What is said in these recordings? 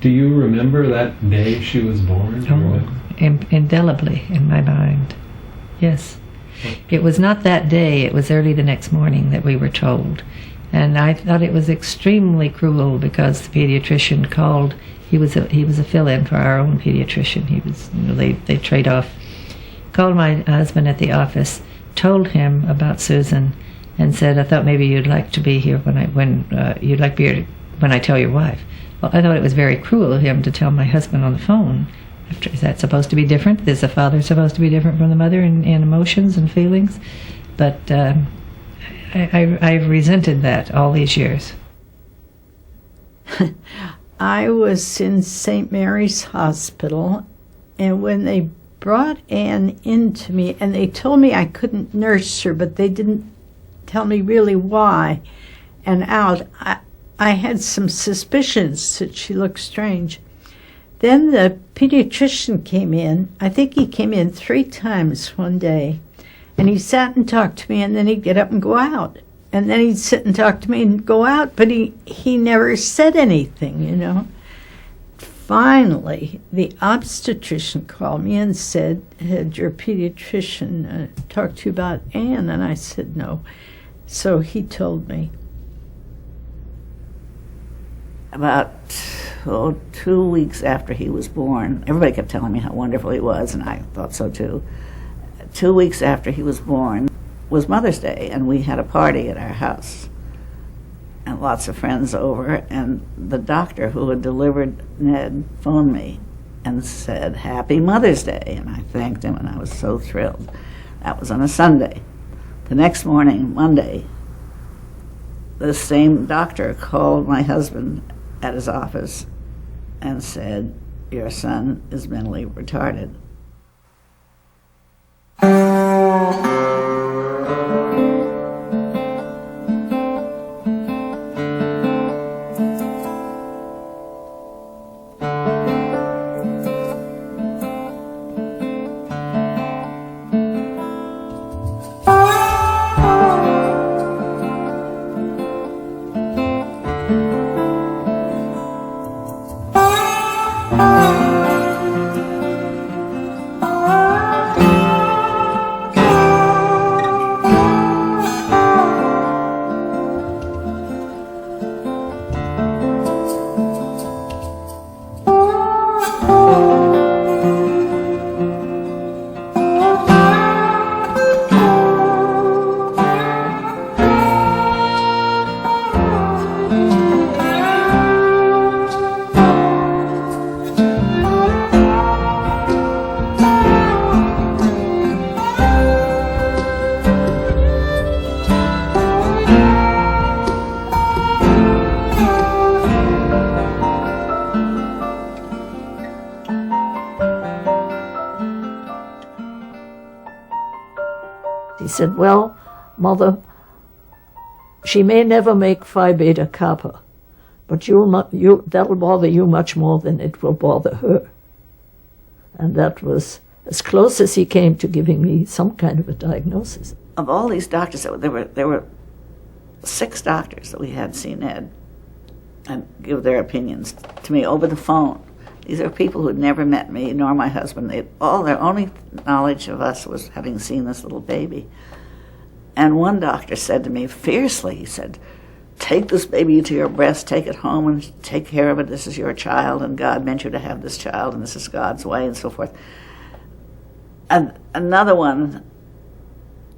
Do you remember that day she was born? Indelibly in my mind. Yes. It was not that day, it was early the next morning that we were told. And I thought it was extremely cruel because the pediatrician called. He was a fill-in for our own pediatrician. He was, they trade off. Called my husband at the office, told him about Susan, and said, "I thought maybe you'd like to be here when I tell your wife." Well, I thought it was very cruel of him to tell my husband on the phone. Is that supposed to be different? Is the father supposed to be different from the mother in emotions and feelings? But I've resented that all these years. I was in St. Mary's Hospital, and when they brought Anne into me, and they told me I couldn't nurse her, but they didn't tell me really why, and I had some suspicions that she looked strange. Then the pediatrician came in. I think he came in 3 times one day, and he sat and talked to me, and then he'd get up and go out. And then he'd sit and talk to me and go out, but he never said anything, Finally, the obstetrician called me and said, "Had your pediatrician talked to you about Anne?" And I said, "No." So he told me. About 2 weeks after he was born, everybody kept telling me how wonderful he was, and I thought so too. 2 weeks after he was born was Mother's Day, and we had a party at our house, and lots of friends over, and the doctor who had delivered Ned phoned me and said, "Happy Mother's Day," and I thanked him, and I was so thrilled. That was on a Sunday. The next morning, Monday, the same doctor called my husband at his office and said, "Your son is mentally retarded." He said, "Well, Mother, she may never make Phi Beta Kappa, but that'll bother you much more than it will bother her." And that was as close as he came to giving me some kind of a diagnosis. Of all these doctors, there were 6 doctors that we had seen Ed and give their opinions to me over the phone. These are people who had never met me, nor my husband. Their only knowledge of us was having seen this little baby. And one doctor said to me fiercely, he said, "Take this baby to your breast, take it home and take care of it. This is your child, and God meant you to have this child, and this is God's way," and so forth. And another one,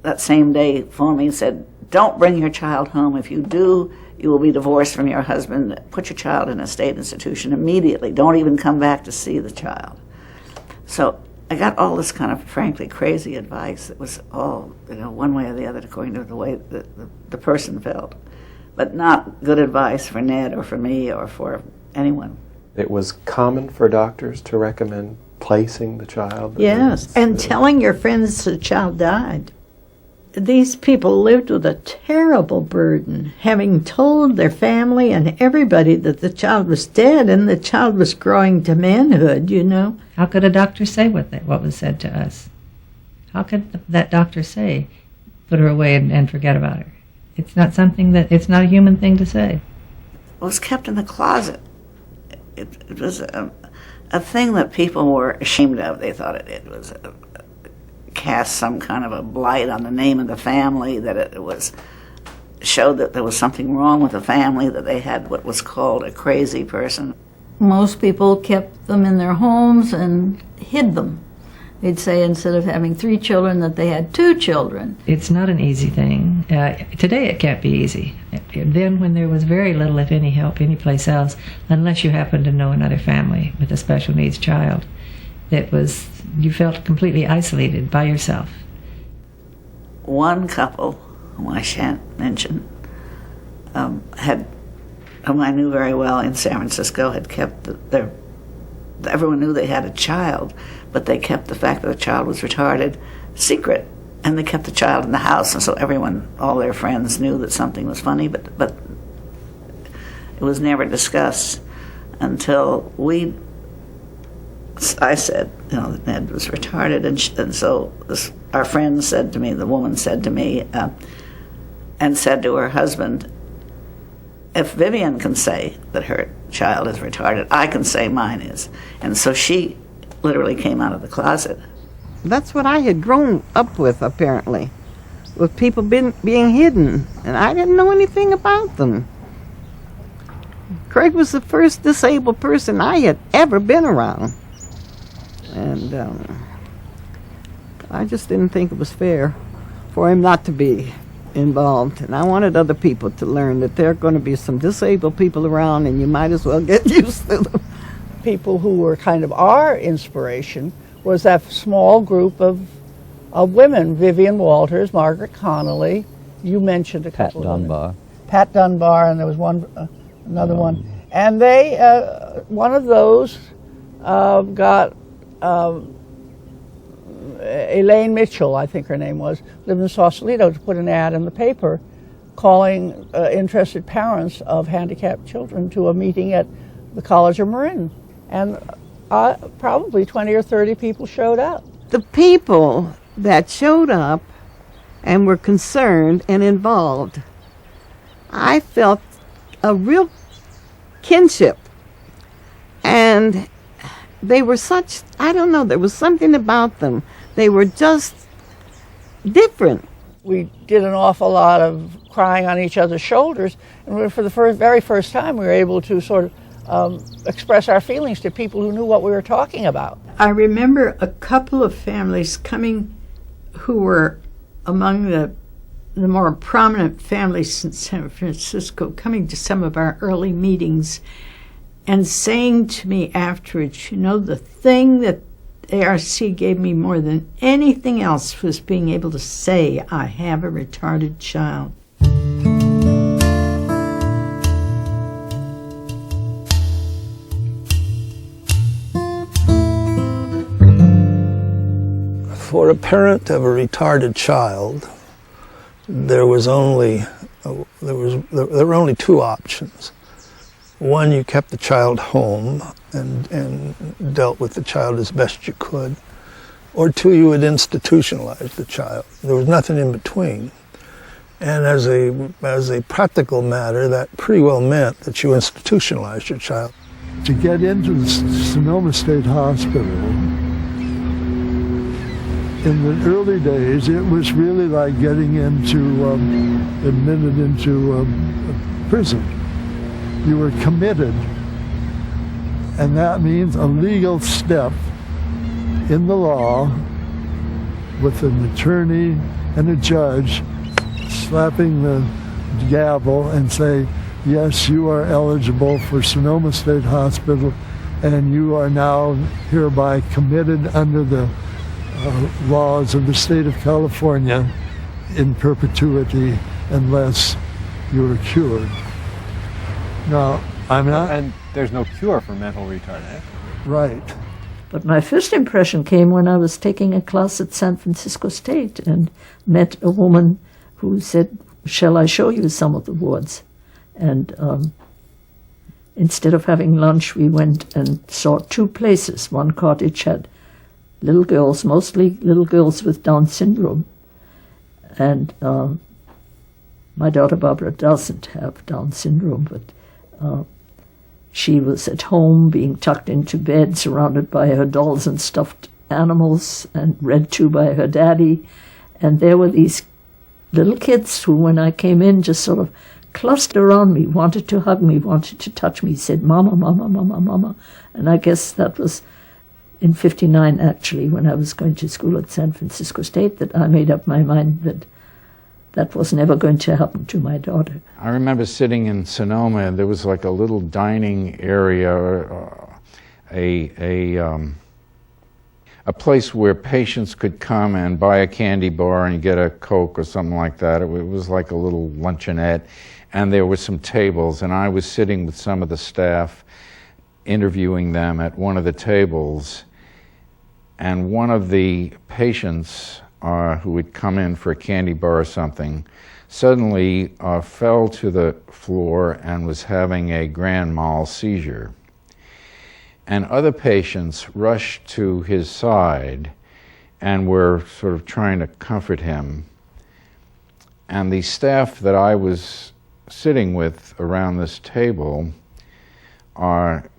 that same day, phoned me and said, "Don't bring your child home. If you do, you will be divorced from your husband. Put your child in a state institution immediately. Don't even come back to see the child." So I got all this kind of frankly crazy advice that was all, one way or the other according to the way the person felt, but not good advice for Ned or for me or for anyone. It was common for doctors to recommend placing the child? Yes, and telling your friends the child died. These people lived with a terrible burden, having told their family and everybody that the child was dead and the child was growing to manhood, How could a doctor say what was said to us? How could that doctor say, "Put her away and forget about her"? It's not a human thing to say. It was kept in the closet. it was a thing that people were ashamed of. They thought it was cast some kind of a blight on the name of the family, that it was showed that there was something wrong with the family, that they had what was called a crazy person. Most people kept them in their homes and hid them. They'd say instead of having 3 children that they had 2 children. It's not an easy thing. Today it can't be easy. Then when there was very little, if any, help anyplace else, unless you happened to know another family with a special needs child, you felt completely isolated by yourself. One couple, whom I shan't mention, whom I knew very well in San Francisco, had kept everyone knew they had a child, but they kept the fact that the child was retarded secret, and they kept the child in the house, and so all their friends knew that something was funny, but it was never discussed until I said, that Ned was retarded, and so our friend said to me, the woman said to me, and said to her husband, if Vivian can say that her child is retarded, I can say mine is. And so she literally came out of the closet. That's what I had grown up with, apparently, with people being hidden, and I didn't know anything about them. Craig was the first disabled person I had ever been around, and I just didn't think it was fair for him not to be involved, and I wanted other people to learn that there are going to be some disabled people around, and you might as well get used to them. People who were kind of our inspiration was that small group of women, Vivian Walters, Margaret Connolly, you mentioned a couple Pat Dunbar. Pat Dunbar, and there was another one. And they, one of those got Elaine Mitchell, I think her name was, lived in Sausalito, to put an ad in the paper calling interested parents of handicapped children to a meeting at the College of Marin. And probably 20 or 30 people showed up. The people that showed up and were concerned and involved, I felt a real kinship. And they were such, I don't know, there was something about them. They were just different. We did an awful lot of crying on each other's shoulders, and for the very first time we were able to sort of express our feelings to people who knew what we were talking about. I remember a couple of families coming who were among the more prominent families in San Francisco, coming to some of our early meetings and saying to me afterwards, the thing that ARC gave me more than anything else was being able to say, I have a retarded child. For a parent of a retarded child, there were only 2 options. One, you kept the child home and dealt with the child as best you could. Or 2, you would institutionalize the child. There was nothing in between. And as a practical matter, that pretty well meant that you institutionalized your child. To get into the Sonoma State Hospital, in the early days, it was really like getting admitted into prison. You were committed, and that means a legal step in the law with an attorney and a judge slapping the gavel and say, yes, you are eligible for Sonoma State Hospital, and you are now hereby committed under the laws of the state of California in perpetuity unless you're cured. Now, I'm not... And there's no cure for mental retardation. Right. But my first impression came when I was taking a class at San Francisco State and met a woman who said, shall I show you some of the wards? And instead of having lunch, we went and saw 2 places. One cottage had little girls, mostly little girls with Down syndrome. And my daughter Barbara doesn't have Down syndrome, but She was at home being tucked into bed, surrounded by her dolls and stuffed animals, and read to by her daddy. And there were these little kids who, when I came in, just sort of clustered around me, wanted to hug me, wanted to touch me, said, "Mama, Mama, Mama, Mama." And I guess that was in 59, actually, when I was going to school at San Francisco State, that I made up my mind that that was never going to happen to my daughter. I remember sitting in Sonoma, and there was like a little dining area, a place where patients could come and buy a candy bar and get a Coke or something like that. It was like a little luncheonette, and there were some tables, and I was sitting with some of the staff, interviewing them at one of the tables, and one of the patients who had come in for a candy bar or something suddenly fell to the floor and was having a grand mal seizure. And other patients rushed to his side and were sort of trying to comfort him. And the staff that I was sitting with around this table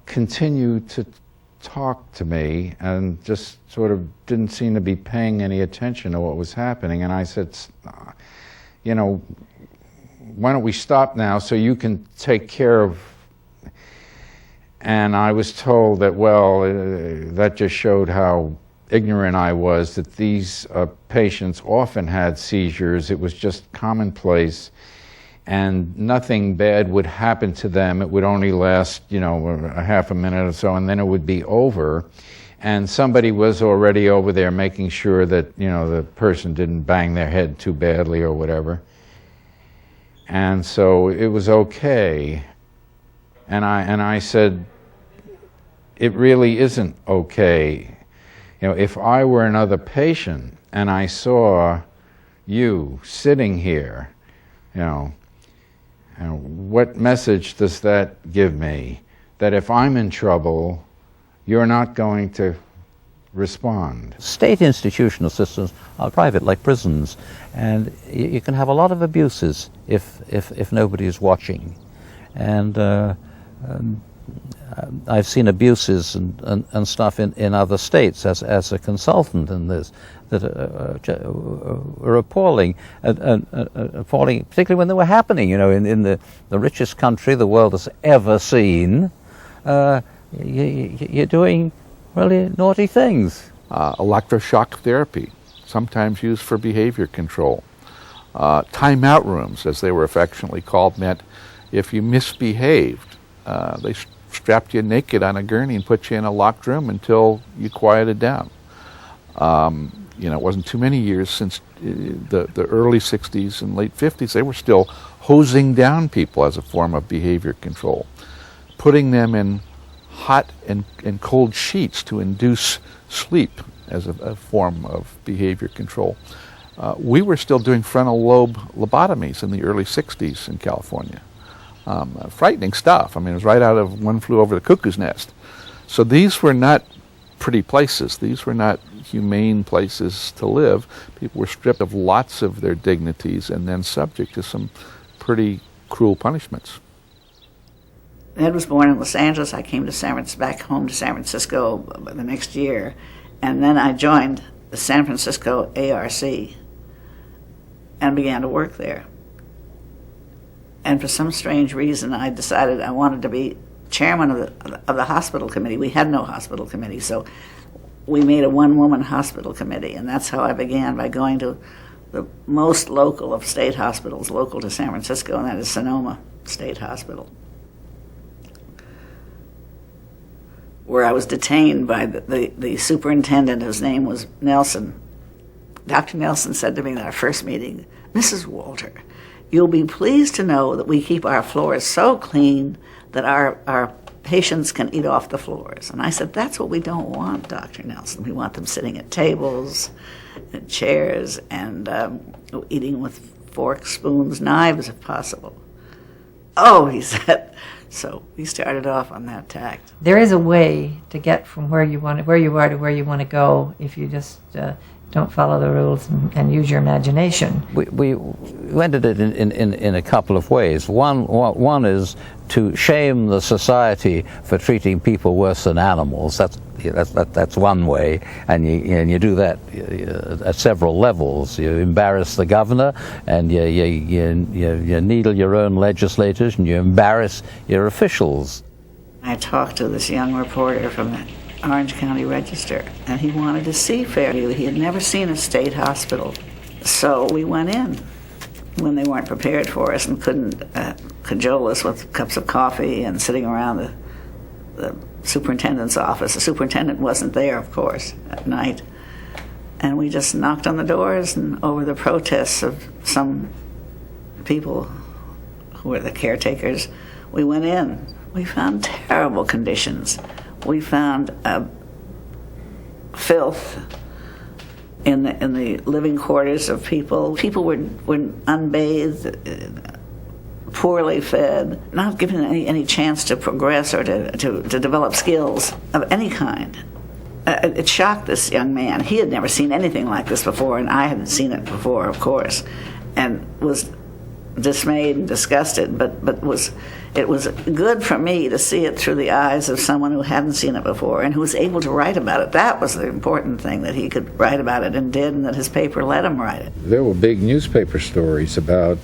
continued to talk to me and just sort of didn't seem to be paying any attention to what was happening. And I said, you know, why don't we stop now so you can take care of. And I was told that, well, that just showed how ignorant I was, that these patients often had seizures. It was just commonplace, and nothing bad would happen to them. It would only last, you know, a half a minute or so, and then it would be over. And somebody was already over there making sure that, you know, the person didn't bang their head too badly or whatever. And so it was okay. And I said, it really isn't okay. You know, if I were another patient and I saw you sitting here, you know, what message does that give me? That if I'm in trouble, you're not going to respond. State institutional systems are private, like prisons, and you can have a lot of abuses if nobody is watching. And I've seen abuses and stuff in other states as a consultant in this that are appalling, particularly when they were happening. You know, in the richest country the world has ever seen, you're doing really naughty things. Electroshock therapy, sometimes used for behavior control. Timeout rooms, as they were affectionately called, meant if you misbehaved, they strapped you naked on a gurney and put you in a locked room until you quieted down. You know, it wasn't too many years since the early 60s and late 50s, they were still hosing down people as a form of behavior control, putting them in hot and cold sheets to induce sleep as a form of behavior control. We were still doing frontal lobe lobotomies in the early 60s in California. Frightening stuff. I mean, it was right out of One Flew Over the Cuckoo's Nest. So these were not pretty places. These were not humane places to live. People were stripped of lots of their dignities and then subject to some pretty cruel punishments. Ed was born in Los Angeles. I came to back home to San Francisco the next year, and then I joined the San Francisco ARC and began to work there. And for some strange reason, I decided I wanted to be chairman of the hospital committee. We had no hospital committee, so we made a one-woman hospital committee, and that's how I began, by going to the most local of state hospitals, local to San Francisco, and that is Sonoma State Hospital, where I was detained by the superintendent, whose name was Nelson. Dr. Nelson said to me in our first meeting, "Mrs. Walter, you'll be pleased to know that we keep our floors so clean that our patients can eat off the floors." And I said, "That's what we don't want, Dr. Nelson. We want them sitting at tables and chairs and eating with forks, spoons, knives, if possible." "Oh," he said. So we started off on that tact. There is a way to get from where you are to where you want to go if you just don't follow the rules and use your imagination. We went at it in a couple of ways. One is to shame the society for treating people worse than animals. That's one way, and you do that at several levels. You embarrass the governor, and you needle your own legislators, and you embarrass your officials. I talked to this young reporter from the Orange County Register, and he wanted to see Fairview. He had never seen a state hospital. So we went in when they weren't prepared for us and couldn't cajole us with cups of coffee and sitting around the superintendent's office. The superintendent wasn't there, of course, at night. And we just knocked on the doors, and over the protests of some people who were the caretakers, we went in. We found terrible conditions. We found filth in the living quarters of people. People were unbathed, poorly fed, not given any chance to progress or to develop skills of any kind. It shocked this young man. He had never seen anything like this before, and I hadn't seen it before, of course, and was dismayed and disgusted, but it was good for me to see it through the eyes of someone who hadn't seen it before and who was able to write about it. That was the important thing, that he could write about it and did, and that his paper let him write it. There were big newspaper stories about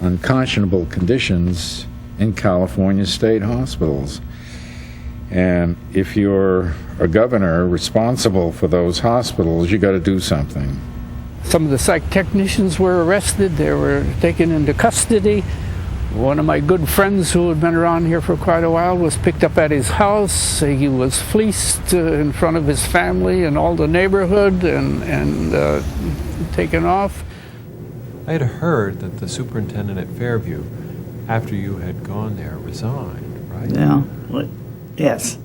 unconscionable conditions in California state hospitals. And if you're a governor responsible for those hospitals, you got to do something. Some of the psych technicians were arrested. They were taken into custody. One of my good friends who had been around here for quite a while was picked up at his house. He was fleeced in front of his family and all the neighborhood and taken off. I had heard that the superintendent at Fairview, after you had gone there, resigned, right? Yeah. Yes.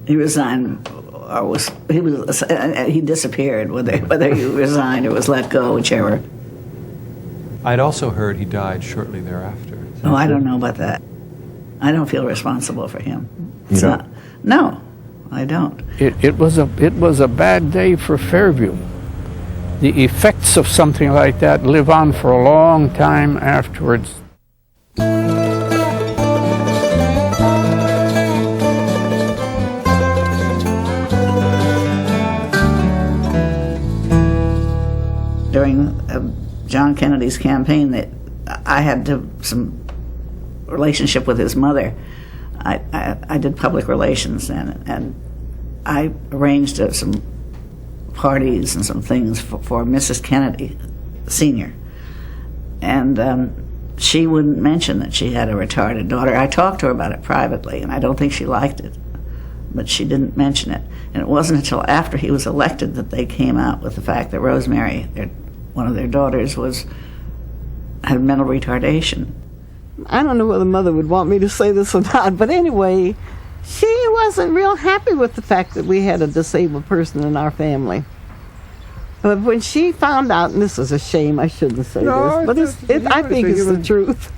He resigned. He disappeared, whether he resigned or was let go, whichever. I'd also heard he died shortly thereafter. Oh, I don't know about that. I don't feel responsible for him. You don't? No, I don't. It was a bad day for Fairview. The effects of something like that live on for a long time afterwards. During John Kennedy's campaign, that I had some relationship with his mother. I did public relations then, and I arranged some parties and some things for Mrs. Kennedy, Sr. And she wouldn't mention that she had a retarded daughter. I talked to her about it privately, and I don't think she liked it, but she didn't mention it. And it wasn't until after he was elected that they came out with the fact that Rosemary, one of their daughters, had mental retardation. I don't know whether Mother would want me to say this or not, but anyway, she wasn't real happy with the fact that we had a disabled person in our family. But when she found out, and this is a shame, I shouldn't say this, but I think it's the truth,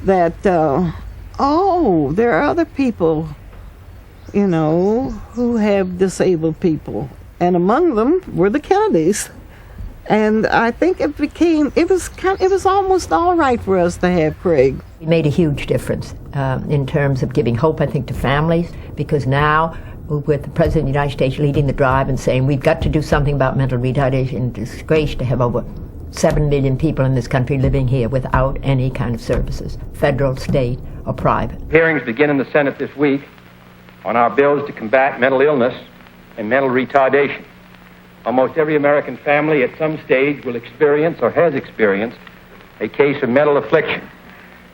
that, there are other people, who have disabled people. And among them were the Kennedys. And I think it was almost all right for us to have Craig. It made a huge difference in terms of giving hope, I think, to families, because now, with the President of the United States leading the drive and saying we've got to do something about mental retardation, it's a disgrace to have over 7 million people in this country living here without any kind of services, federal, state, or private. Hearings begin in the Senate this week on our bills to combat mental illness and mental retardation. Almost every American family at some stage will experience or has experienced a case of mental affliction,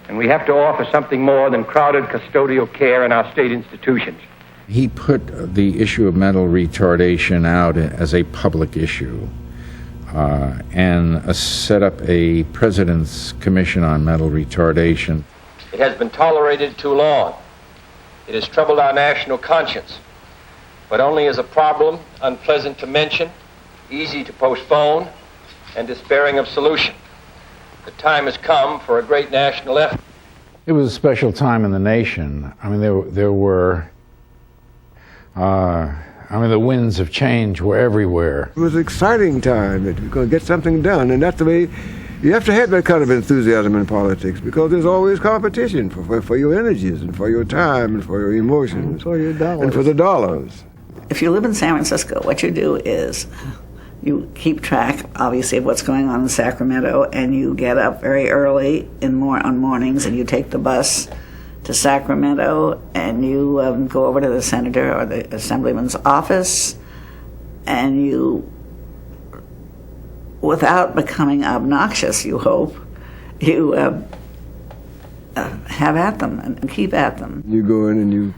and we have to offer something more than crowded custodial care in our state institutions. He put the issue of mental retardation out as a public issue and set up a President's Commission on Mental Retardation. It has been tolerated too long. It has troubled our national conscience, but only as a problem unpleasant to mention, easy to postpone, and despairing of solution. The time has come for a great national effort. It was a special time in the nation. I mean, there were I mean, the winds of change were everywhere. It was an exciting time that we're going to get something done, and that's the way you have to have that kind of enthusiasm in politics, because there's always competition for your energies and for your time and for your emotions and for your dollars. And for the dollars. If you live in San Francisco, what you do is you keep track, obviously, of what's going on in Sacramento, and you get up very early on mornings, and you take the bus to Sacramento, and you go over to the senator or the assemblyman's office, and you, without becoming obnoxious, you hope, you have at them and keep at them. You go in and you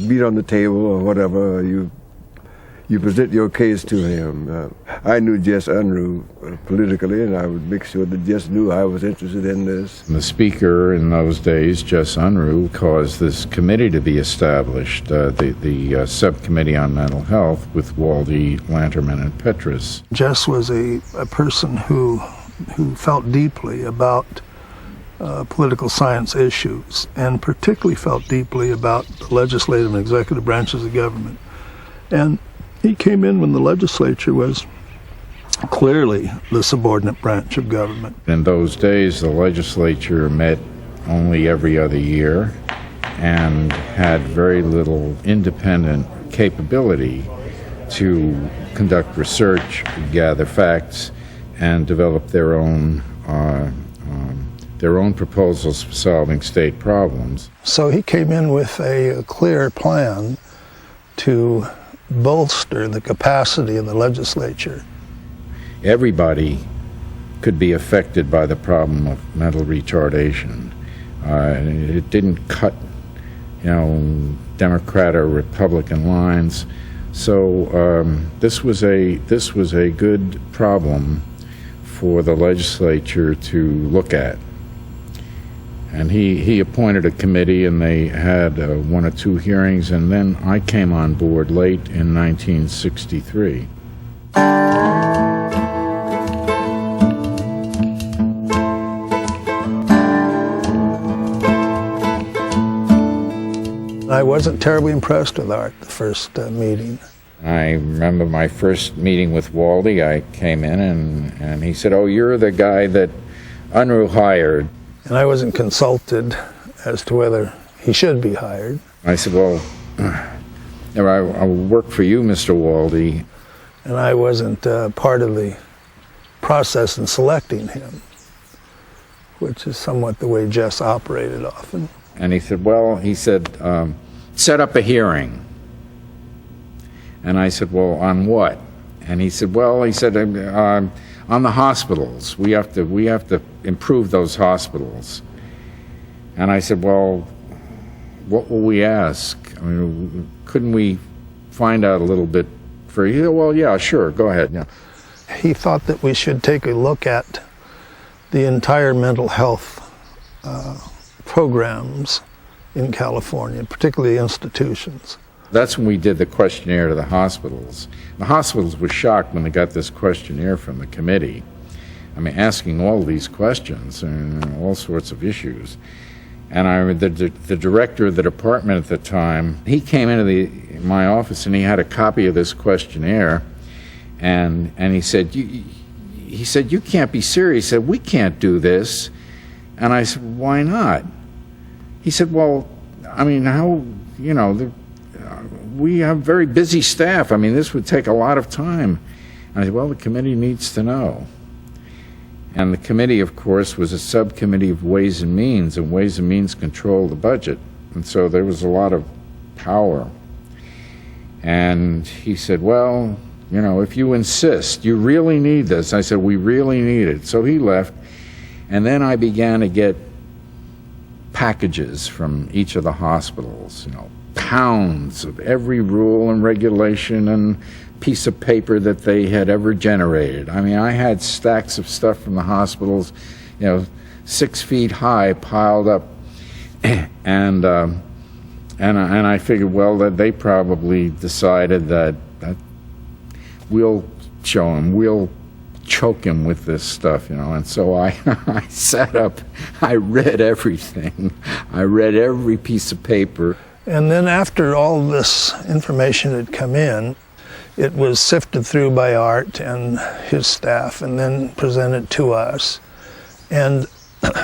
beat on the table or whatever, you present your case to him. I knew Jess Unruh politically, and I would make sure that Jess knew I was interested in this. The speaker in those days, Jess Unruh, caused this committee to be established, the Subcommittee on Mental Health with Waldy, Lanterman, and Petrus. Jess was a person who felt deeply about political science issues, and particularly felt deeply about the legislative and executive branches of government. And he came in when the legislature was clearly the subordinate branch of government. In those days, the legislature met only every other year and had very little independent capability to conduct research, gather facts, and develop their own proposals for solving state problems. So he came in with a clear plan to bolster the capacity of the legislature. Everybody could be affected by the problem of mental retardation. It didn't cut, Democrat or Republican lines. So this was a good problem for the legislature to look at. And he appointed a committee, and they had 1 or 2 hearings, and then I came on board late in 1963. I wasn't terribly impressed with Art the first meeting. I remember my first meeting with Waldy. I came in, and he said, "Oh, you're the guy that Unruh hired." And I wasn't consulted as to whether he should be hired. I said, "Well, I will work for you, Mr. Waldy." And I wasn't part of the process in selecting him, which is somewhat the way Jess operated often. And he said, set up a hearing. And I said, well, on what? And he said, on the hospitals. We have to improve those hospitals. And I said, well, what will we ask? I mean, couldn't we find out a little bit for you? He said, well, yeah, sure, go ahead. Yeah. He thought that we should take a look at the entire mental health programs in California, particularly institutions. That's when we did the questionnaire to the hospitals. The hospitals were shocked when they got this questionnaire from the committee. I mean, asking all these questions and all sorts of issues. And I remember the director of the department at the time, he came into my office and he had a copy of this questionnaire, and he said, you can't be serious. He said, we can't do this. And I said, why not? He said, well, I mean, we have very busy staff. I mean, this would take a lot of time. And I said, well, the committee needs to know. And the committee, of course, was a subcommittee of Ways and Means, and Ways and Means controlled the budget. And so there was a lot of power. And he said, well, if you insist, you really need this. I said, we really need it. So he left. And then I began to get packages from each of the hospitals, pounds of every rule and regulation and piece of paper that they had ever generated. I mean, I had stacks of stuff from the hospitals, 6 feet high, piled up, and I figured, well, that they probably decided that we'll show him, we'll choke him with this stuff, and so I sat up, I read everything, I read every piece of paper. And then after all this information had come in, it was sifted through by Art and his staff and then presented to us. And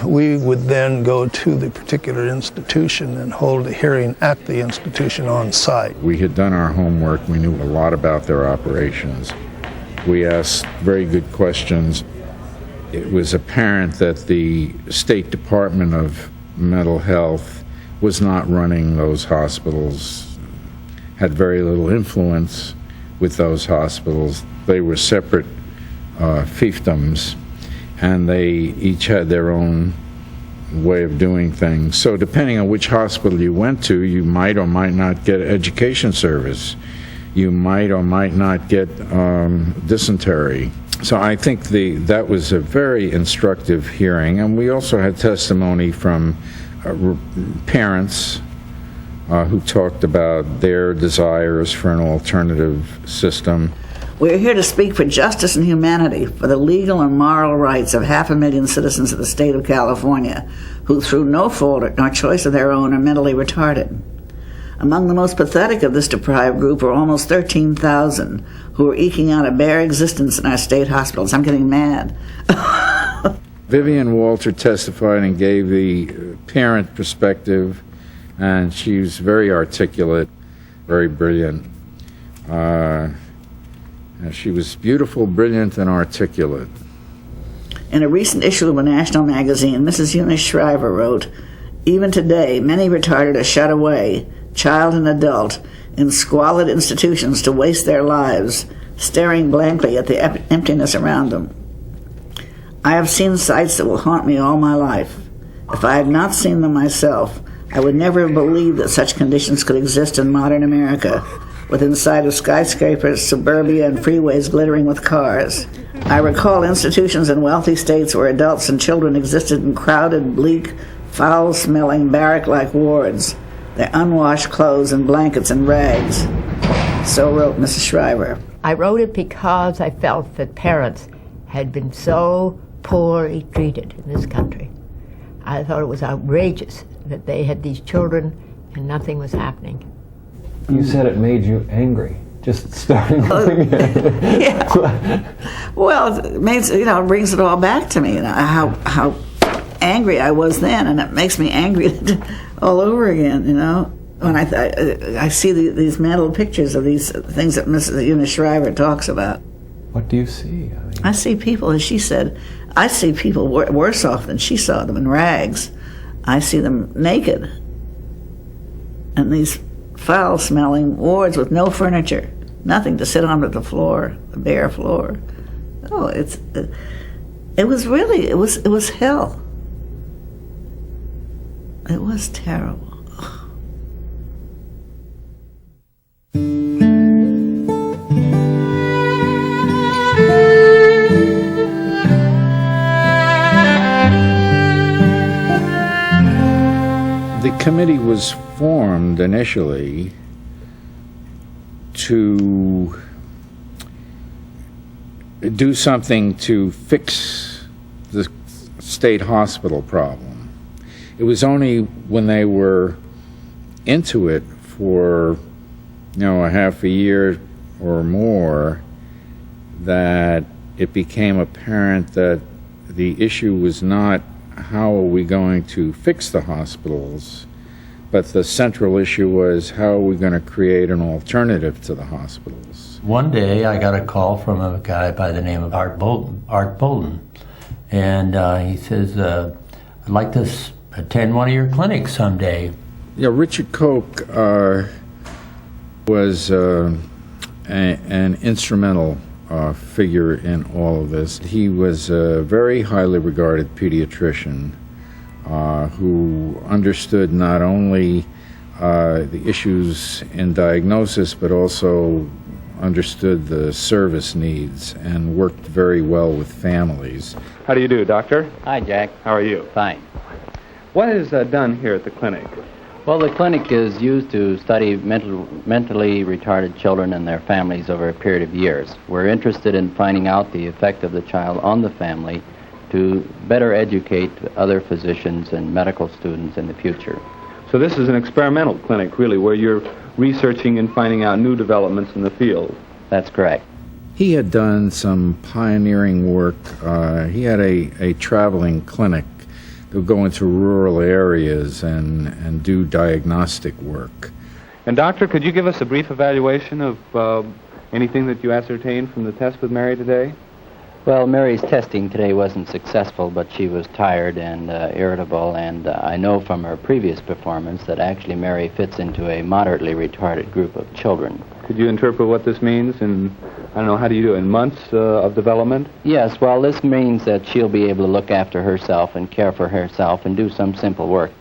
we would then go to the particular institution and hold a hearing at the institution on site. We had done our homework. We knew a lot about their operations. We asked very good questions. It was apparent that the State Department of Mental Health was not running those hospitals, had very little influence with those hospitals. They were separate fiefdoms, and they each had their own way of doing things. So depending on which hospital you went to, you might or might not get education service. You might or might not get dysentery. So I think that was a very instructive hearing, and we also had testimony from parents who talked about their desires for an alternative system. We're here to speak for justice and humanity, for the legal and moral rights of 500,000 citizens of the state of California who, through no fault nor choice of their own, are mentally retarded. Among the most pathetic of this deprived group are almost 13,000 who are eking out a bare existence in our state hospitals. I'm getting mad. Vivian Walter testified and gave the parent perspective, and she was very articulate, very brilliant. She was beautiful, brilliant, and articulate. In a recent issue of a national magazine, Mrs. Eunice Shriver wrote, "Even today, many retarded are shut away, child and adult, in squalid institutions to waste their lives, staring blankly at the emptiness around them. I have seen sights that will haunt me all my life. If I had not seen them myself, I would never have believed that such conditions could exist in modern America, within sight of skyscrapers, suburbia, and freeways glittering with cars. I recall institutions in wealthy states where adults and children existed in crowded, bleak, foul-smelling, barrack-like wards, their unwashed clothes and blankets and rags." So wrote Mrs. Shriver. I wrote it because I felt that parents had been so poorly treated in this country. I thought it was outrageous that they had these children and nothing was happening. You said it made you angry, just starting. Yeah. Well, it makes, brings it all back to me, how angry I was then, and it makes me angry all over again, when I see these mental pictures of these things that Mrs. Eunice Shriver talks about. What do you see? I see people, as she said, I see people worse off than she saw them, in rags. I see them naked, and these foul-smelling wards with no furniture, nothing to sit on but the floor, the bare floor. Oh, it was hell. It was terrible. The committee was formed initially to do something to fix the state hospital problem. It was only when they were into it for, a half a year or more that it became apparent that the issue was not how are we going to fix the hospitals, but the central issue was how are we going to create an alternative to the hospitals. One day I got a call from a guy by the name of Art Bolton, and he says, I'd like to attend one of your clinics someday. Yeah, Richard Koch was an instrumental figure in all of this. He was a very highly regarded pediatrician who understood not only the issues in diagnosis but also understood the service needs and worked very well with families. How do you do, Doctor? Hi, Jack. How are you? Fine. What is done here at the clinic? Well, the clinic is used to study mentally retarded children and their families over a period of years. We're interested in finding out the effect of the child on the family to better educate other physicians and medical students in the future. So this is an experimental clinic, really, where you're researching and finding out new developments in the field. That's correct. He had done some pioneering work. He had a traveling clinic that would go into rural areas and do diagnostic work. And doctor, could you give us a brief evaluation of anything that you ascertained from the test with Mary today? Well, Mary's testing today wasn't successful, but she was tired and irritable, and I know from her previous performance that actually Mary fits into a moderately retarded group of children. Could you interpret what this means in, I don't know, how do you do it, in months of development? Yes, well, this means that she'll be able to look after herself and care for herself and do some simple work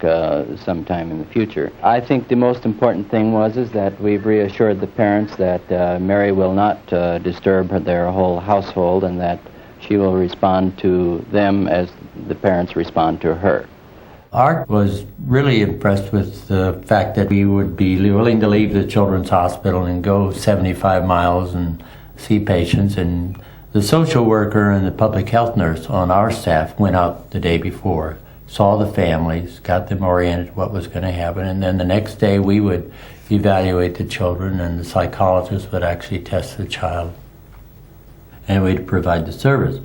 sometime in the future. I think the most important thing is that we've reassured the parents that Mary will not disturb their whole household, and that she will respond to them as the parents respond to her. Art was really impressed with the fact that we would be willing to leave the children's hospital and go 75 miles and see patients. And the social worker and the public health nurse on our staff went out the day before, saw the families, got them oriented what was going to happen, and then the next day we would evaluate the children, and the psychologist would actually test the child, and we'd provide the service.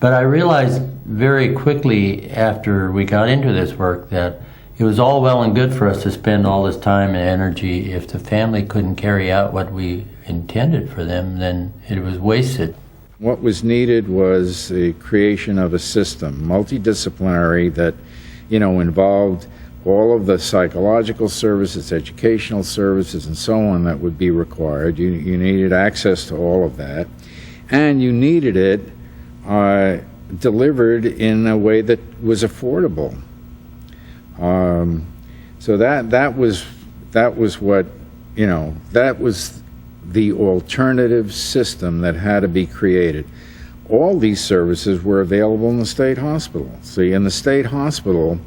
But I realized very quickly after we got into this work that it was all well and good for us to spend all this time and energy. If the family couldn't carry out what we intended for them, then it was wasted. What was needed was the creation of a system, multidisciplinary, that, involved all of the psychological services, educational services, and so on that would be required. You needed access to all of that, and you needed it delivered in a way that was affordable. So that was what, that was the alternative system that had to be created. All these services were available in the state hospital. See, in the state hospital,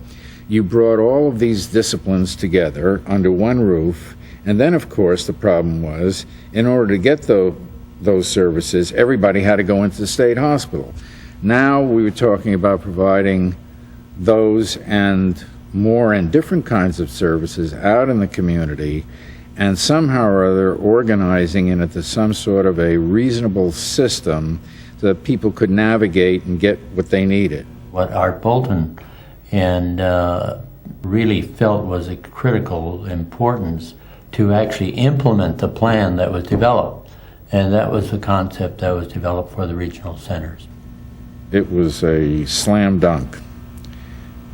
you brought all of these disciplines together under one roof, and then, of course, the problem was, in order to get those services, everybody had to go into the state hospital. Now we were talking about providing those and more and different kinds of services out in the community, and somehow or other organizing it into some sort of a reasonable system so that people could navigate and get what they needed. What Art Bolton and really felt was a critical importance to actually implement the plan that was developed. And that was the concept that was developed for the regional centers. It was a slam dunk,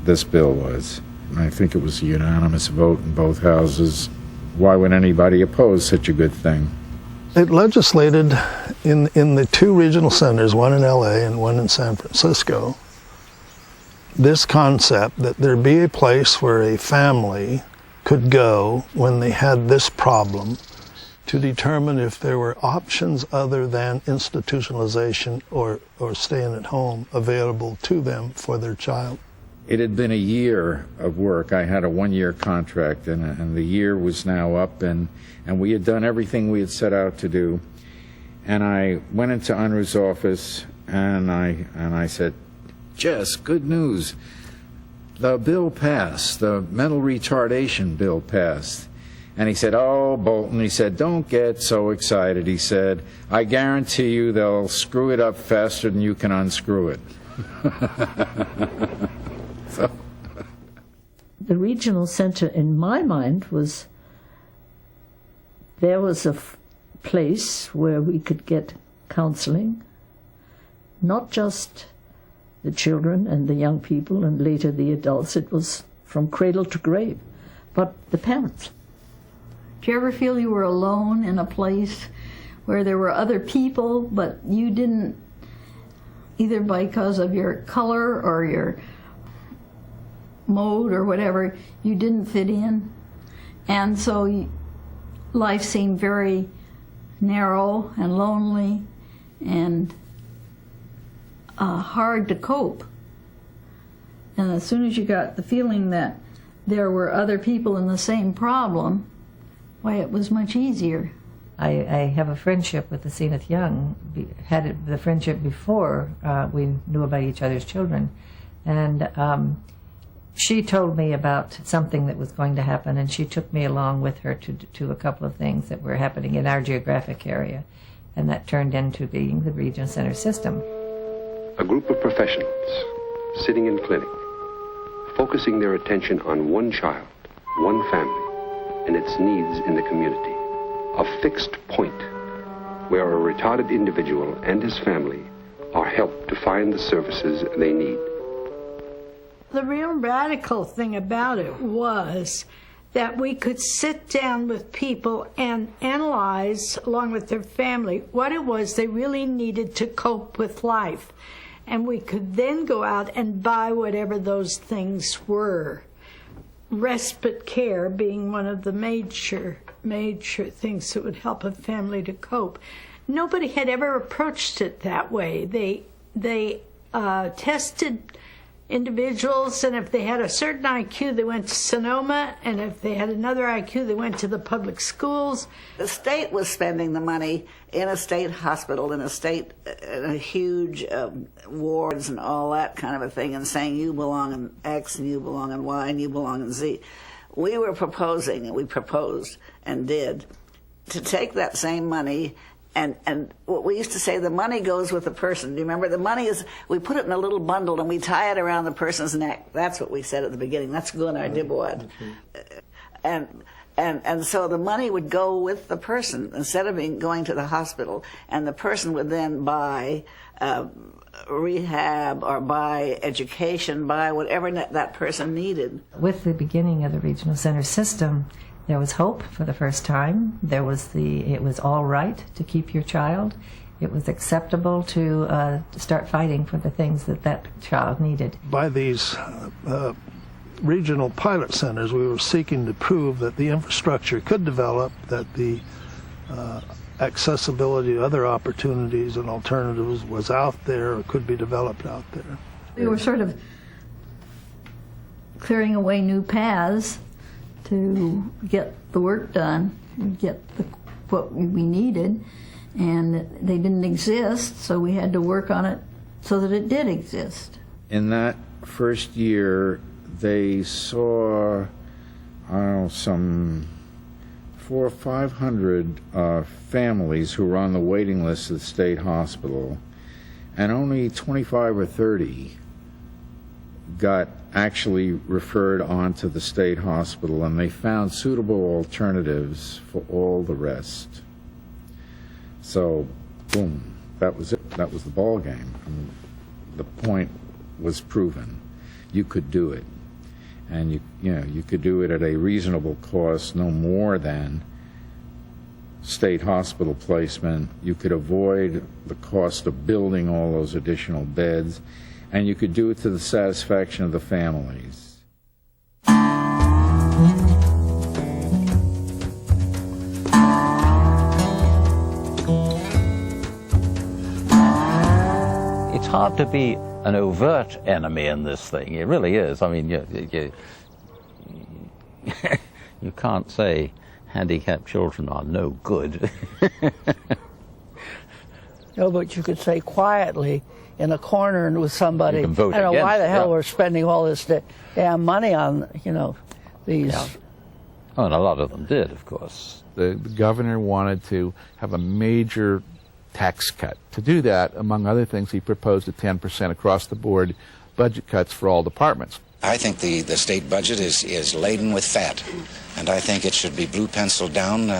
this bill was. I think it was a unanimous vote in both houses. Why would anybody oppose such a good thing? It legislated in the two regional centers, one in LA and one in San Francisco, this concept that there be a place where a family could go when they had this problem to determine if there were options other than institutionalization or staying at home available to them for their child. It had been a year of work. I had a one-year contract, and the year was now up, and we had done everything we had set out to do. And I went into Unruh's office, and I said, Jess, good news. The bill passed. The mental retardation bill passed. And he said, oh, Bolton, he said, don't get so excited. He said, I guarantee you they'll screw it up faster than you can unscrew it. So. The regional center, in my mind, there was a place where we could get counseling, not just the children and the young people and later the adults. It was from cradle to grave, but the parents. Do you ever feel you were alone in a place where there were other people, but you didn't, either because of your color or your mode or whatever, you didn't fit in? And so life seemed very narrow and lonely and hard to cope. And as soon as you got the feeling that there were other people in the same problem, why, it was much easier. I have a friendship with the Zenith Young. Had the friendship before we knew about each other's children, and she told me about something that was going to happen, and she took me along with her to a couple of things that were happening in our geographic area, and that turned into being the regional center system. A group of professionals sitting in clinic, focusing their attention on one child, one family, and its needs in the community. A fixed point where a retarded individual and his family are helped to find the services they need. The real radical thing about it was that we could sit down with people and analyze, along with their family, what it was they really needed to cope with life. And we could then go out and buy whatever those things were. Respite care being one of the major things that would help a family to cope. Nobody had ever approached it that way. They tested individuals, and if they had a certain IQ, they went to Sonoma, and if they had another IQ, they went to the public schools. The state was spending the money in a state hospital, in a huge wards and all that kind of a thing, and saying you belong in X, and you belong in Y, and you belong in Z. We were proposing, and we proposed and did, to take that same money. And what we used to say, the money goes with the person. Do you remember? The money is, we put it in a little bundle and we tie it around the person's neck. That's what we said at the beginning. That's Gunnar Dibwad. And so the money would go with the person instead of going to the hospital. And the person would then buy rehab or buy education, buy whatever that person needed. With the beginning of the regional center system, there was hope for the first time. It was all right to keep your child. It was acceptable to start fighting for the things that child needed. By these regional pilot centers, we were seeking to prove that the infrastructure could develop, that the accessibility to other opportunities and alternatives was out there or could be developed out there. We were sort of clearing away new paths to get the work done, get what we needed, and they didn't exist, so we had to work on it so that it did exist. In that first year, they saw, some 400 or 500 families who were on the waiting list at the state hospital, and only 25 or 30 got actually referred on to the state hospital, and they found suitable alternatives for all the rest. So, boom, that was it. That was the ball game. I mean, the point was proven. You could do it, and you could do it at a reasonable cost, no more than state hospital placement. You could avoid the cost of building all those additional beds, and you could do it to the satisfaction of the families. It's hard to be an overt enemy in this thing. It really is. I mean, you can't say handicapped children are no good. No, but you could say quietly in a corner and with somebody, I You can vote don't know why against the it, hell yeah. we're spending all this damn money on, these. Yeah. Oh, and a lot of them did, of course. The governor wanted to have a major tax cut. To do that, among other things, he proposed a 10% across-the-board budget cuts for all departments. I think the state budget is laden with fat, and I think it should be blue penciled down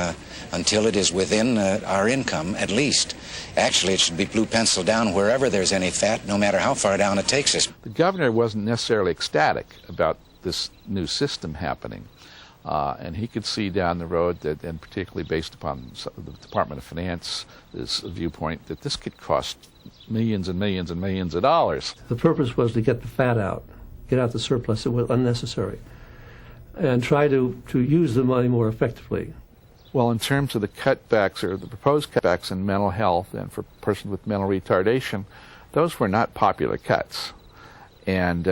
until it is within our income, at least. Actually, it should be blue penciled down wherever there's any fat, no matter how far down it takes us. The governor wasn't necessarily ecstatic about this new system happening, and he could see down the road that, and particularly based upon the Department of Finance's viewpoint, that this could cost millions and millions and millions of dollars. The purpose was to get the fat out, get out the surplus that was unnecessary, and try to use the money more effectively. Well, in terms of the cutbacks or the proposed cutbacks in mental health and for persons with mental retardation, those were not popular cuts. And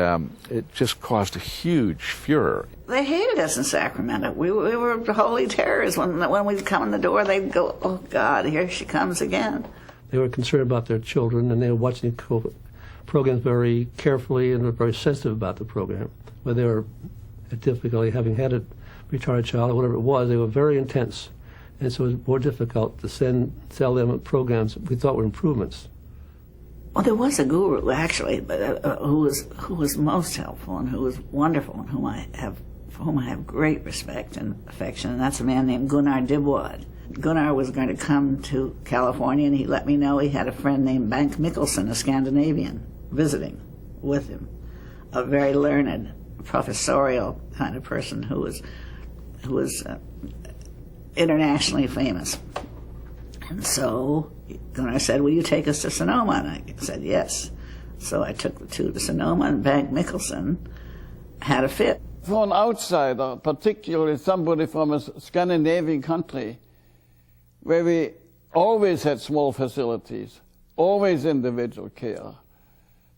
it just caused a huge furor. They hated us in Sacramento. We were holy terrors. When we'd come in the door, they'd go, "Oh, God, here she comes again." They were concerned about their children, and they were watching programs very carefully and were very sensitive about the program. When they were at difficulty, having had a retarded child or whatever it was, they were very intense. And so it was more difficult to tell them programs we thought were improvements. Well, there was a guru, actually, but who was most helpful and who was wonderful and for whom I have great respect and affection, and that's a man named Gunnar Dibwad. Gunnar was going to come to California, and he let me know he had a friend named Bank Mikkelsen, a Scandinavian, visiting with him, a very learned, professorial kind of person who was internationally famous. And so Gunnar said, "Will you take us to Sonoma?" And I said, "Yes." So I took the two to Sonoma, and Bank Mikkelsen had a fit. For an outsider, particularly somebody from a Scandinavian country, where we always had small facilities, always individual care,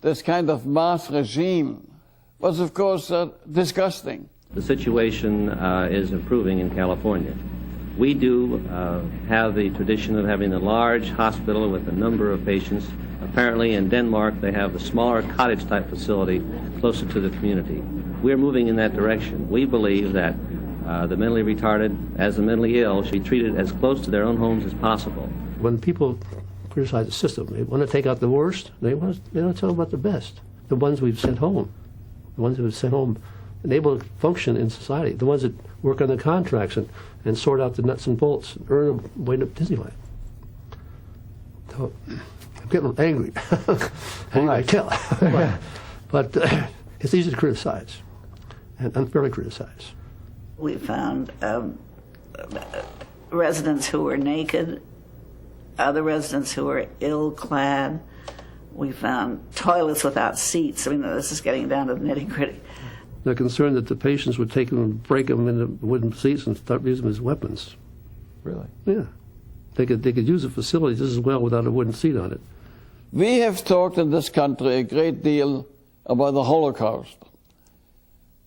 this kind of mass regime was, of course, disgusting. The situation is improving in California. We do have the tradition of having a large hospital with a number of patients. Apparently in Denmark they have a smaller cottage-type facility closer to the community. We're moving in that direction. We believe that the mentally retarded, as the mentally ill, should be treated as close to their own homes as possible. When people criticize the system, they want to take out the worst, they don't tell about the best. The ones we've sent home. The ones who have sent home and able to function in society. The ones that work on the contracts and sort out the nuts and bolts, and earn a way to Disneyland. So, I'm getting angry. I tell. but it's easy to criticize and unfairly criticize. We found residents who were naked, other residents who were ill-clad. We found toilets without seats. I mean, this is getting down to the nitty-gritty. They're concerned that the patients would take them and break them into wooden seats and start using them as weapons. Really? Yeah. They could use the facilities just as well without a wooden seat on it. We have talked in this country a great deal about the Holocaust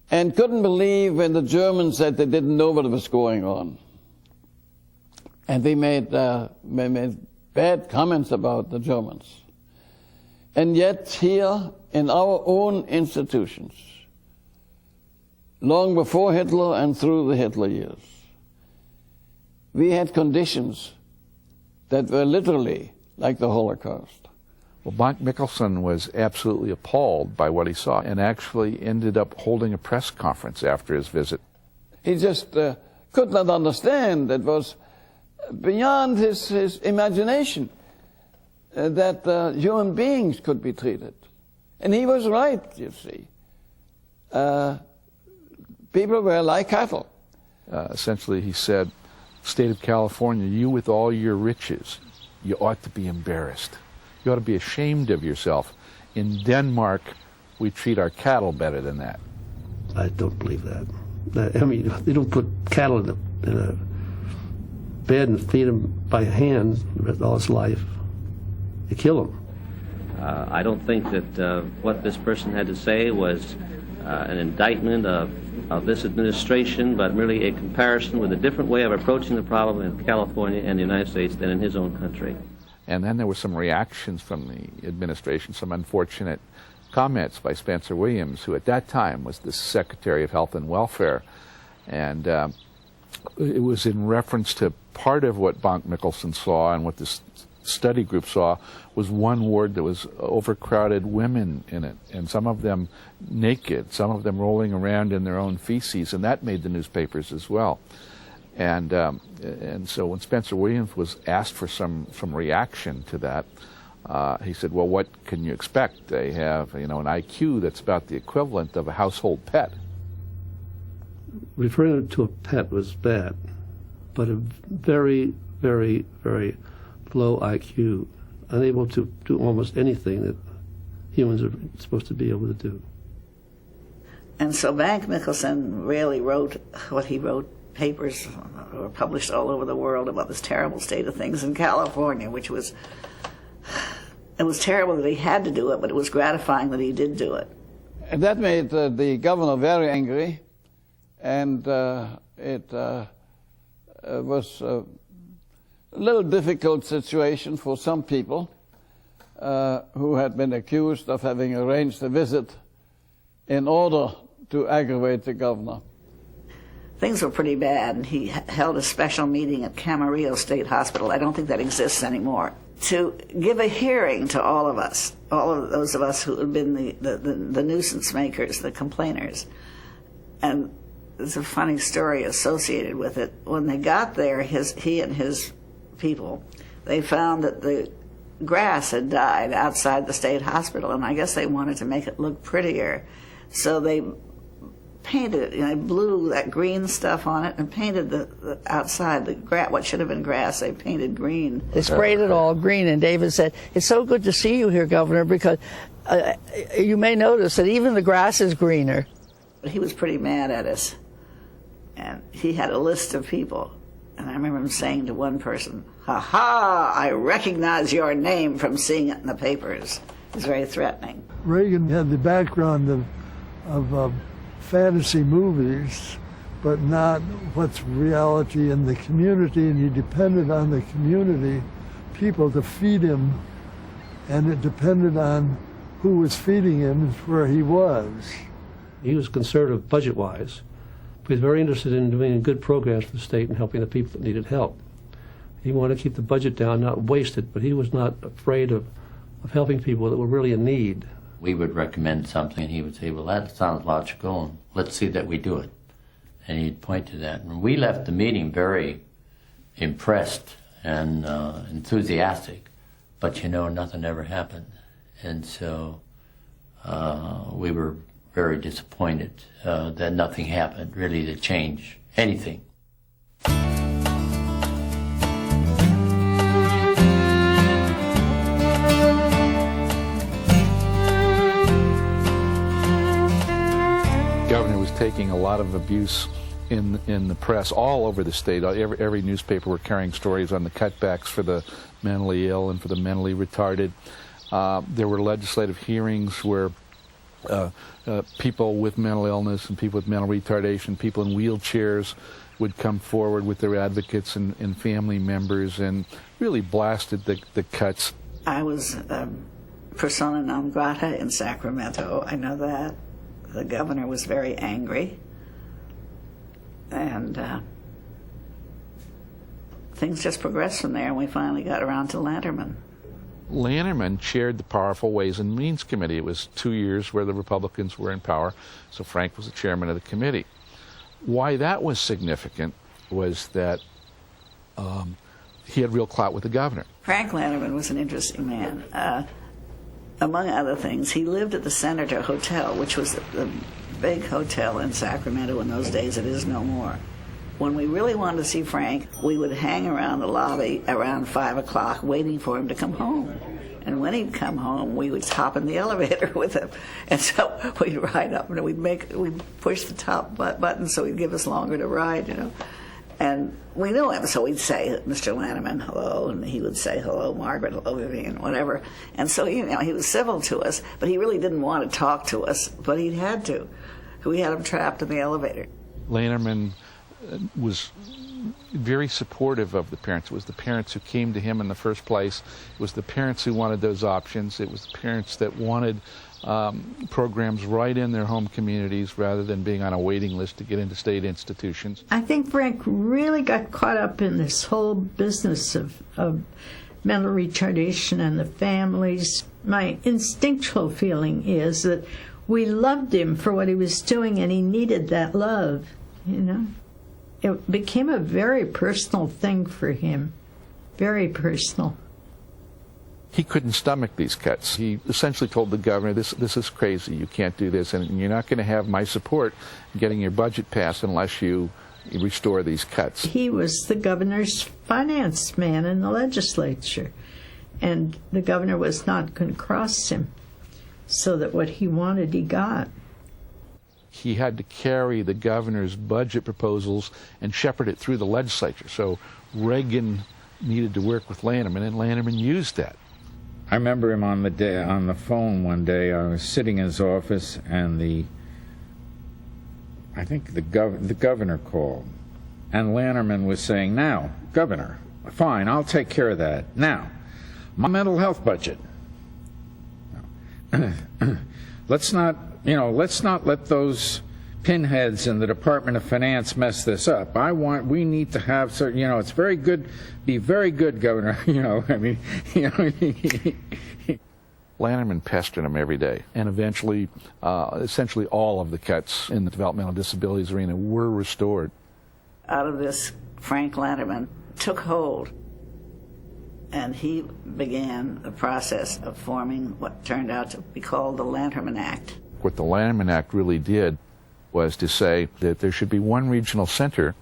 and couldn't believe when the Germans said they didn't know what was going on. And we made bad comments about the Germans. And yet here in our own institutions, long before Hitler and through the Hitler years, we had conditions that were literally like the Holocaust. Well, Bank Mikkelsen was absolutely appalled by what he saw and actually ended up holding a press conference after his visit. He just could not understand. It was beyond his imagination that human beings could be treated. And he was right, you see. People were like cattle. Essentially, he said, state of California, you with all your riches, you ought to be embarrassed. You ought to be ashamed of yourself. In Denmark, we treat our cattle better than that. I don't believe that. I mean, they don't put cattle in a bed and feed them by hand all its life. They kill them. I don't think that what this person had to say was an indictment of this administration, but merely a comparison with a different way of approaching the problem in California and the United States than in his own country. And then there were some reactions from the administration, some unfortunate comments by Spencer Williams, who at that time was the Secretary of Health and Welfare. And it was in reference to part of what Bank Mikkelsen saw and what this study group saw was one ward that was overcrowded women in it, and some of them naked, some of them rolling around in their own feces, and that made the newspapers as well. And so when Spencer Williams was asked for some reaction to that, he said, well, what can you expect? They have, an IQ that's about the equivalent of a household pet. Referring to a pet was bad, but a very, very, very low IQ, unable to do almost anything that humans are supposed to be able to do. And so Bank Mikkelsen really wrote what he wrote. Papers were published all over the world about this terrible state of things in California, which was, it was terrible that he had to do it, but it was gratifying that he did do it. And that made the governor very angry, and it was a little difficult situation for some people, who had been accused of having arranged a visit in order to aggravate the governor. Things were pretty bad, and he held a special meeting at Camarillo State Hospital. I don't think that exists anymore, to give a hearing to all of us, all of those of us who had been the nuisance makers, the complainers. And there's a funny story associated with it. When they got there, he and his people, they found that the grass had died outside the state hospital, and I guess they wanted to make it look prettier. So they painted, they blew that green stuff on it and painted the outside, the grass, what should have been grass, they painted green. They sprayed it all green, and David said, "It's so good to see you here, Governor, because you may notice that even the grass is greener." But he was pretty mad at us, and he had a list of people. And I remember him saying to one person, "Ha ha, I recognize your name from seeing it in the papers." It was very threatening. Reagan had the background of fantasy movies, but not what's reality in the community, and he depended on the community people to feed him, and it depended on who was feeding him where he was. He was conservative budget-wise, but he was very interested in doing good programs for the state and helping the people that needed help. He wanted to keep the budget down, not waste it, but he was not afraid of helping people that were really in need. We would recommend something, and he would say, well, that sounds logical, and let's see that we do it. And he'd point to that. And we left the meeting very impressed and enthusiastic, but nothing ever happened. And so we were very disappointed that nothing happened really to change anything. Governor was taking a lot of abuse in the press all over the state. Every newspaper were carrying stories on the cutbacks for the mentally ill and for the mentally retarded. There were legislative hearings where people with mental illness and people with mental retardation, people in wheelchairs would come forward with their advocates and family members and really blasted the cuts. I was persona non grata in Sacramento. I know that. The governor was very angry, and things just progressed from there, and we finally got around to Lanterman. Lanterman chaired the Powerful Ways and Means Committee. It was 2 years where the Republicans were in power, so Frank was the chairman of the committee. Why that was significant was that he had real clout with the governor. Frank Lanterman was an interesting man. Among other things, he lived at the Senator Hotel, which was the big hotel in Sacramento in those days. It is no more. When we really wanted to see Frank, we would hang around the lobby around 5 o'clock waiting for him to come home. And when he'd come home, we would hop in the elevator with him. And so we'd ride up, and we'd push the top button so he'd give us longer to ride, And we knew him, so we'd say, "Mr. Lanterman, hello," and he would say, "Hello, Margaret, hello, Vivian," whatever. And so, he was civil to us, but he really didn't want to talk to us, but he had to. We had him trapped in the elevator. Lanterman was very supportive of the parents. It was the parents who came to him in the first place. It was the parents who wanted those options. It was the parents that wanted programs right in their home communities rather than being on a waiting list to get into state institutions. I think Frank really got caught up in this whole business of mental retardation and the families. My instinctual feeling is that we loved him for what he was doing, and he needed that love, It became a very personal thing for him, very personal. He couldn't stomach these cuts. He essentially told the governor, this is crazy, you can't do this, and you're not going to have my support in getting your budget passed unless you restore these cuts. He was the governor's finance man in the legislature, and the governor was not going to cross him, so that what he wanted, he got. He had to carry the governor's budget proposals and shepherd it through the legislature. So Reagan needed to work with Lanterman, and Lanterman used that. I remember him on the phone one day. I was sitting in his office, and I think the governor called, and Lanterman was saying, "Now, Governor, fine, I'll take care of that. Now, my mental health budget." let's not let those pinheads in the Department of Finance mess this up. We need to have certain, it's very good, be very good, Governor, Lanterman pestered him every day, and eventually, essentially all of the cuts in the developmental disabilities arena were restored. Out of this, Frank Lanterman took hold, and he began the process of forming what turned out to be called the Lanterman Act. What the Lanterman Act really did was to say that there should be one regional center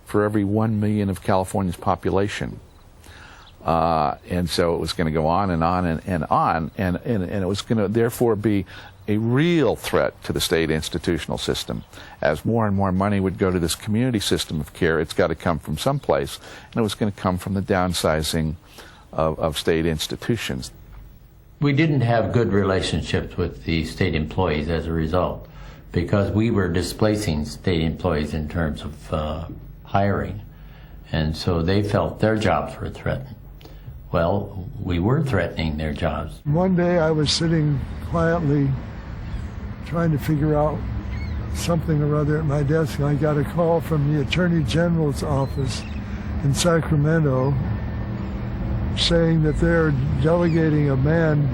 for every 1 million of California's population. And so it was going to go on and on and on, and it was going to therefore be a real threat to the state institutional system. As more and more money would go to this community system of care, it's got to come from someplace, and it was going to come from the downsizing of state institutions. We didn't have good relationships with the state employees as a result, because we were displacing state employees in terms of hiring, and so they felt their jobs were threatened. Well, we were threatening their jobs. One day I was sitting quietly trying to figure out something or other at my desk, and I got a call from the Attorney General's office in Sacramento saying that they're delegating a man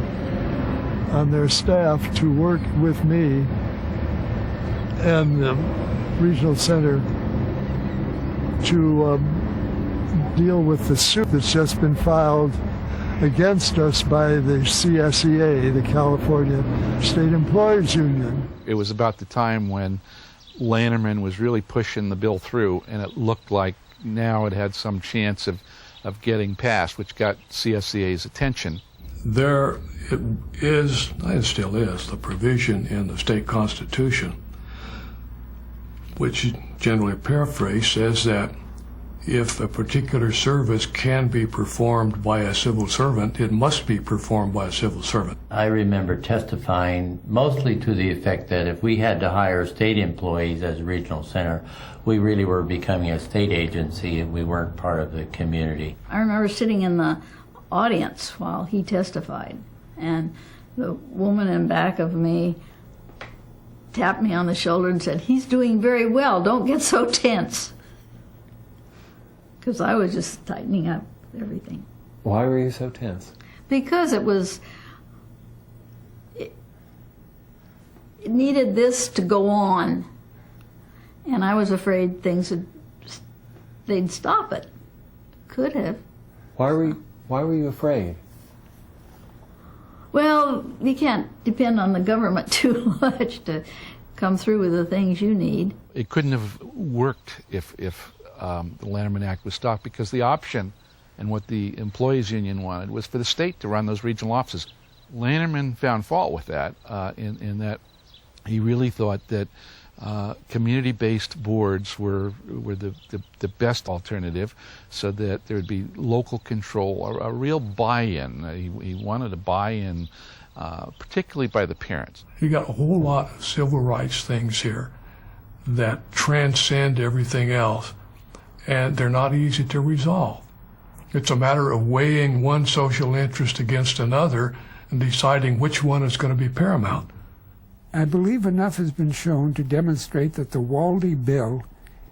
on their staff to work with me and the regional center to deal with the suit that's just been filed against us by the CSEA, the California State Employees Union. It was about the time when Lanterman was really pushing the bill through, and it looked like now it had some chance of getting passed, which got CSEA's attention. There is, and still is, the provision in the state constitution, which generally paraphrased says that if a particular service can be performed by a civil servant, it must be performed by a civil servant. I remember testifying mostly to the effect that if we had to hire state employees as a regional center, we really were becoming a state agency and we weren't part of the community. I remember sitting in the audience while he testified, and the woman in back of me tapped me on the shoulder and said, "He's doing very well, don't get so tense." Because I was just tightening up everything. Why were you so tense? Because it needed this to go on, and I was afraid they'd stop it. Could have. Why were you afraid? Well, you can't depend on the government too much to come through with the things you need. It couldn't have worked if the Lanterman Act was stopped, because the option and what the employees union wanted was for the state to run those regional offices. Lanterman found fault with that in that he really thought that community-based boards were the best alternative, so that there would be local control, a real buy-in. He wanted a buy-in, particularly by the parents. You got a whole lot of civil rights things here that transcend everything else, and they're not easy to resolve. It's a matter of weighing one social interest against another and deciding which one is going to be paramount. I believe enough has been shown to demonstrate that the Waldy Bill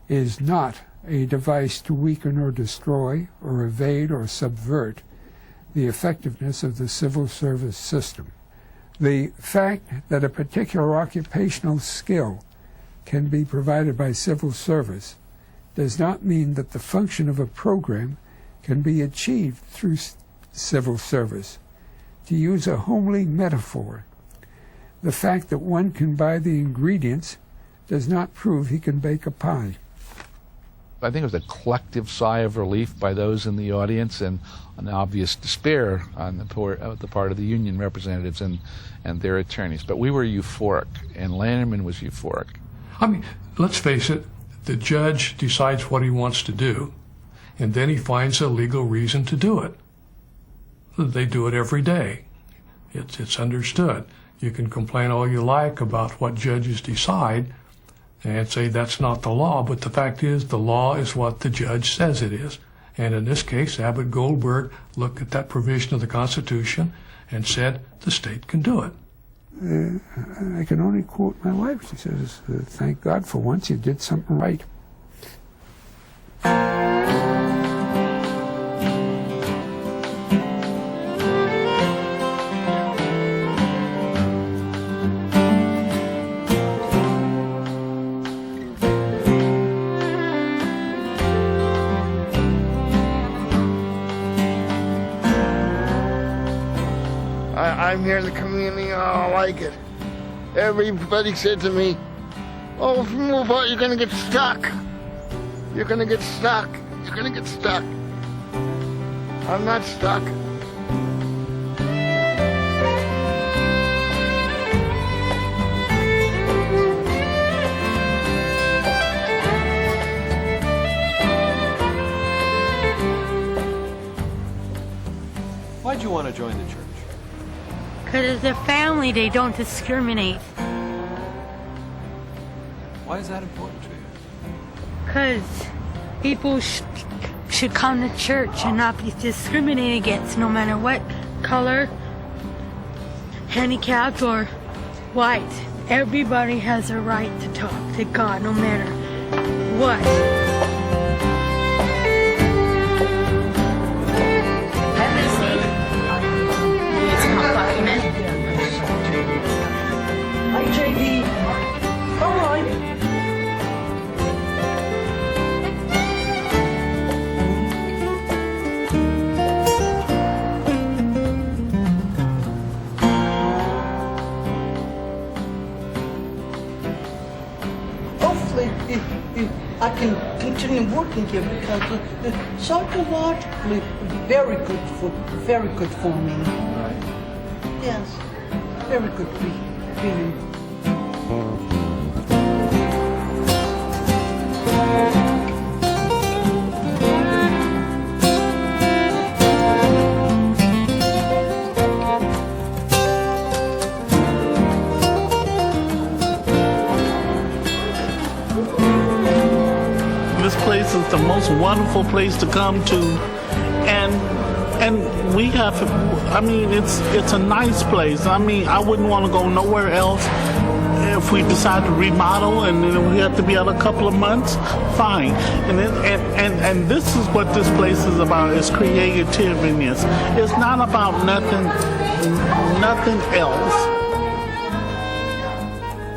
is not a device to weaken or destroy or evade or subvert the effectiveness of the civil service system. The fact that a particular occupational skill can be provided by civil service does not mean that the function of a program can be achieved through civil service. To use a homely metaphor, the fact that one can buy the ingredients does not prove he can bake a pie. I think it was a collective sigh of relief by those in the audience, and an obvious despair on the part of the union representatives and their attorneys. But we were euphoric, and Lanterman was euphoric. I mean, let's face it, the judge decides what he wants to do, and then he finds a legal reason to do it. They do it every day. It's understood. You can complain all you like about what judges decide and say that's not the law, but the fact is the law is what the judge says it is. And in this case, Abbott Goldberg looked at that provision of the Constitution and said the state can do it. I can only quote my wife. She says, thank God for once you did something right. I'm here in the community, I like it. Everybody said to me, oh, if you move out, you're gonna get stuck. You're gonna get stuck. You're gonna get stuck. I'm not stuck. Why'd you want to join the church? Because as a family, they don't discriminate. Why is that important to you? Because people should come to church and not be discriminated against, no matter what color, handicapped, or white. Everybody has a right to talk to God, no matter what. Hi, JD. All right. Hopefully, I can continue working here because psychologically, very good for me. Yes, very good feeling. This place is the most wonderful place to come to, and we have, I mean, it's a nice place. I mean, I wouldn't want to go nowhere else. If we decide to remodel and then we have to be out a couple of months, fine. And this is what this place is about, is creativeness. It's not about nothing else.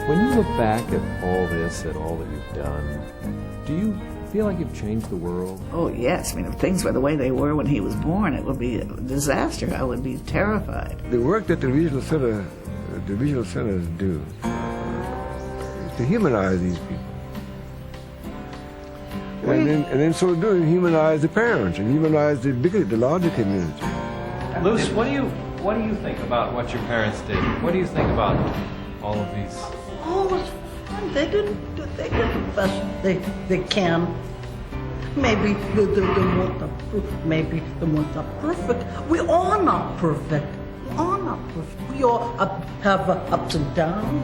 When you look back at all this, at all that you've done, do you feel like you've changed the world? Oh, yes. I mean, if things were the way they were when he was born, it would be a disaster. I would be terrified. The work that the regional centers do is to humanize these people. And then so doing, humanize the parents and humanize the larger community. Luce, what do you think about what your parents did? What do you think about all of these? Oh, it's fun. They did the best they can. Maybe they want the proof. Maybe they want the perfect. We are not perfect. We are not perfect. We all have ups and downs.